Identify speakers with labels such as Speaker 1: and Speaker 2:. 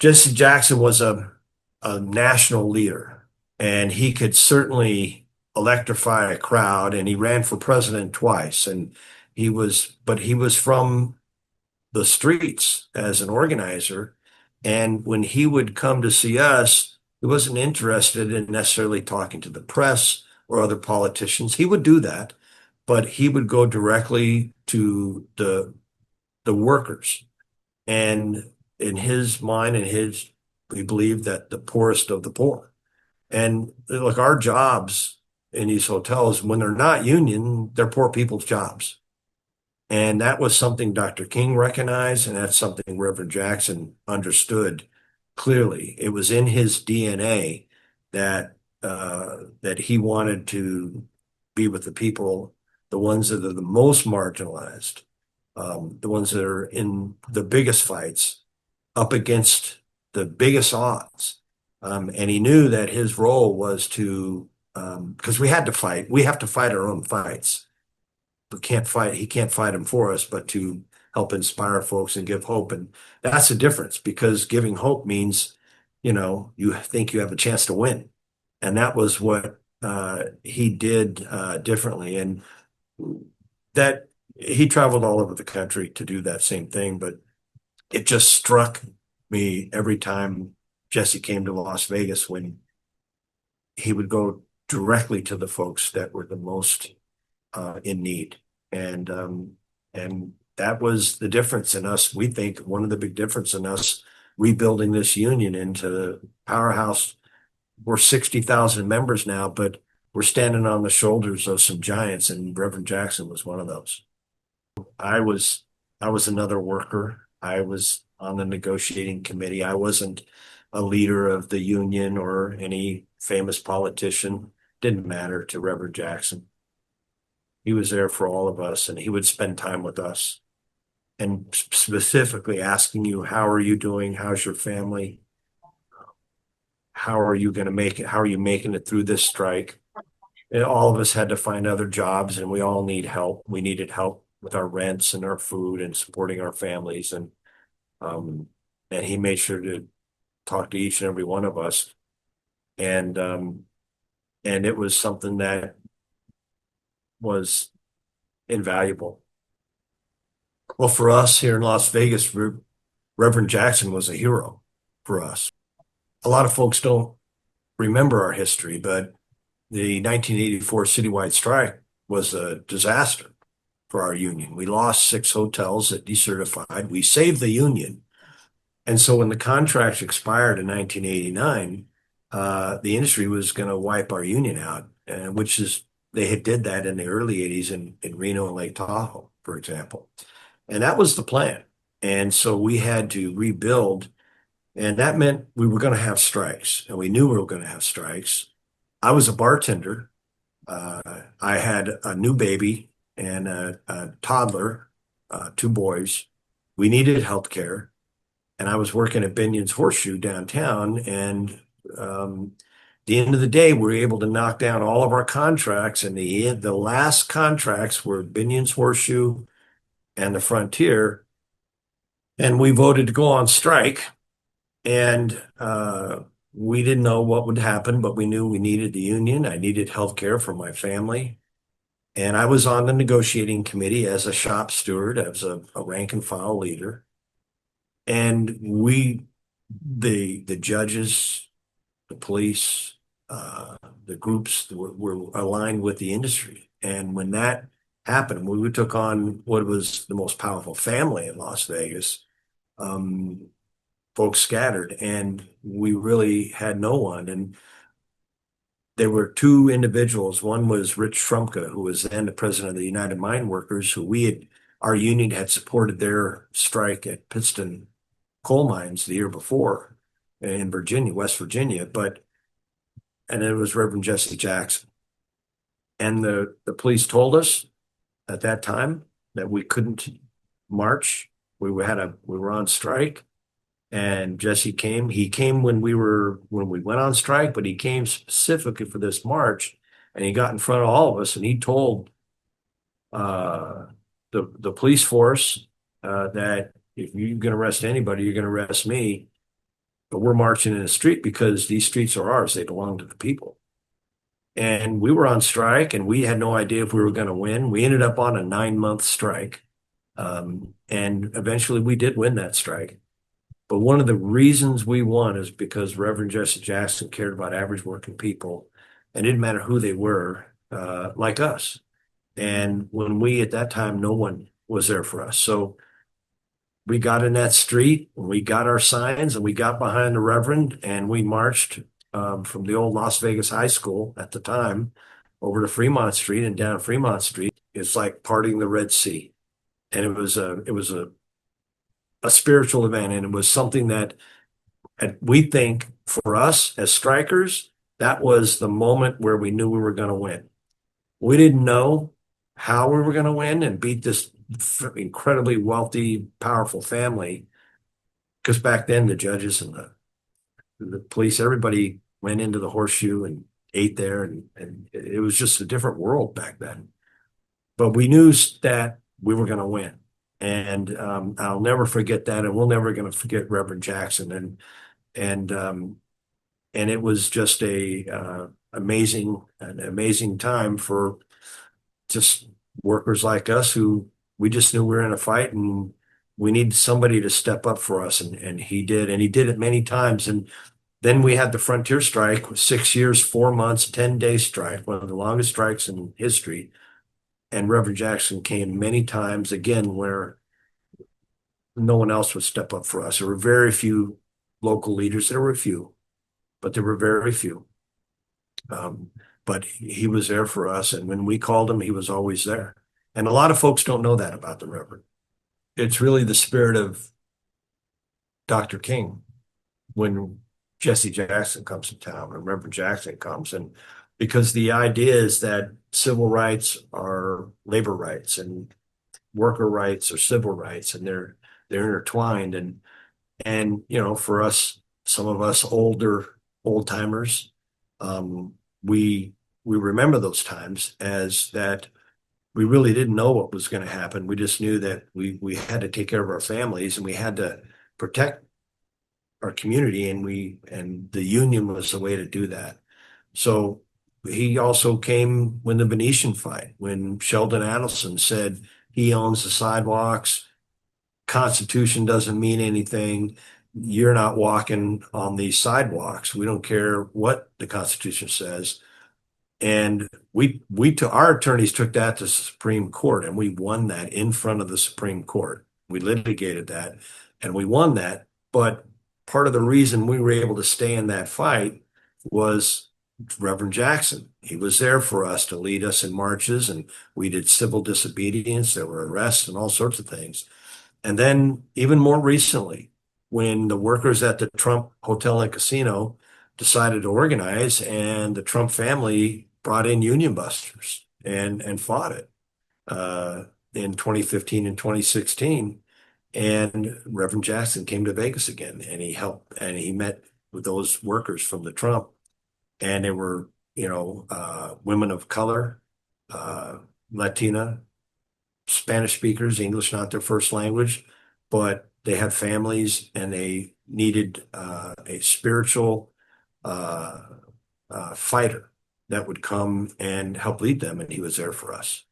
Speaker 1: Jesse Jackson was a national leader, and he could certainly electrify a crowd, and he ran for president twice. And but he was from the streets as an organizer. And when he would come to see us, he wasn't interested in necessarily talking to the press or other politicians. He would do that, but he would go directly to the workers. And in his mind and his, we believe that the poorest of the poor. And look, our jobs in these hotels, when they're not union, they're poor people's jobs. And that was something Dr. King recognized, and that's something Reverend Jackson understood clearly. It was in his DNA that that he wanted to be with the people, the ones that are the most marginalized, the ones that are in the biggest fights, up against the biggest odds. And he knew that his role was to, because we had to fight, we have to fight our own fights. He can't fight them for us, but to help inspire folks and give hope. And that's the difference, because giving hope means, you think you have a chance to win. And that was what he did differently. And that he traveled all over the country to do that same thing. But it just struck me every time Jesse came to Las Vegas, when he would go directly to the folks that were the most in need. And that was the difference in us. We think one of the big difference in us rebuilding this union into the powerhouse. We're 60,000 members now, but we're standing on the shoulders of some giants, and Reverend Jackson was one of those. I was I was another worker. I was on the negotiating committee. I wasn't a leader of the union or any famous politician. Didn't matter to Reverend Jackson. He was there for all of us, and he would spend time with us, and specifically asking you, how are you doing? How's your family? How are you going to make it? How are you making it through this strike? And all of us had to find other jobs, and we all need help. We needed help with our rents and our food and supporting our families. Um, and he made sure to talk to each and every one of us. And and it was something that was invaluable. Well, for us here in Las Vegas, Reverend Jackson was a hero for us. A lot of folks don't remember our history, but the 1984 citywide strike was a disaster for our union. We lost 6 hotels that decertified. We saved the union. And so when the contracts expired in 1989, the industry was going to wipe our union out, which is, they had did that in the early 80s in Reno and Lake Tahoe, for example. And that was the plan. And so we had to rebuild, and that meant we were going to have strikes, and we knew we were going to have strikes. I was a bartender. I had a new baby and a toddler, 2 boys. We needed health care. And I was working at Binion's Horseshoe downtown. And the end of the day, we were able to knock down all of our contracts. And the last contracts were Binion's Horseshoe and the Frontier. And we voted to go on strike. And we didn't know what would happen, but we knew we needed the union. I needed health care for my family. And I was on the negotiating committee as a shop steward, as a rank and file leader. And the judges, the police, the groups were aligned with the industry. And when that happened, we took on what was the most powerful family in Las Vegas. Folks scattered, and we really had no one. And there were 2 individuals. One was Rich Trumka, who was then the president of the United Mine Workers, our union had supported their strike at Pittston coal mines the year before in Virginia, West Virginia. And it was Reverend Jesse Jackson. And the police told us at that time that we couldn't march. We were on strike. And Jesse came. He came when we went on strike, but he came specifically for this march. And he got in front of all of us, and he told the police force that if you're going to arrest anybody, you're going to arrest me. but we're marching in the street because these streets are ours. They belong to the people. And we were on strike and we had no idea if we were going to win. We ended up on a 9-month strike. And eventually we did win that strike. But one of the reasons we won is because Reverend Jesse Jackson cared about average working people. And it didn't matter who they were, like us. And when we, at that time, no one was there for us. So we got in that street, and we got our signs, and we got behind the Reverend, and we marched from the old Las Vegas High School at the time over to Fremont Street and down Fremont Street. It's like parting the Red Sea. And it was a spiritual event, and it was something that we think for us as strikers, that was the moment where we knew we were going to win. We didn't know how we were going to win and beat this incredibly wealthy, powerful family. Because back then, the judges and the police, everybody went into the horseshoe and ate there, and it was just a different world back then. But we knew that we were going to win. And I'll never forget that, and we're never going to forget Reverend Jackson. And it was just an amazing time for just workers like us who we just knew we were in a fight and we needed somebody to step up for us. And he did, and he did it many times. And then we had the frontier strike, 6 years, 4 months, 10-day strike, one of the longest strikes in history. And Reverend Jackson came many times again where no one else would step up for us. There were very few local leaders. There were a few, but there were very few. But he was there for us. And when we called him, he was always there. And a lot of folks don't know that about the Reverend. It's really the spirit of Dr. King when Jesse Jackson comes to town, when Reverend Jackson comes. And because the idea is that civil rights are labor rights and worker rights are civil rights, and they're intertwined. And for us, some of us old timers, we remember those times as that we really didn't know what was going to happen. We just knew that we had to take care of our families and we had to protect our community, and the union was the way to do that. So he also came when the Venetian fight, when Sheldon Adelson said he owns the sidewalks, Constitution doesn't mean anything. You're not walking on these sidewalks. We don't care what the Constitution says. And our attorneys took that to the Supreme Court, and we won that in front of the Supreme Court. We litigated that, and we won that. But part of the reason we were able to stay in that fight was Reverend Jackson. He was there for us to lead us in marches, and we did civil disobedience. There were arrests and all sorts of things. And then even more recently, when the workers at the Trump Hotel and Casino decided to organize, and the Trump family brought in union busters and fought it in 2015 and 2016. And Reverend Jackson came to Vegas again, and he helped, and he met with those workers from the Trump, and they were, women of color, Latina, Spanish speakers, English not their first language, but they had families and they needed a spiritual fighter that would come and help lead them, and he was there for us.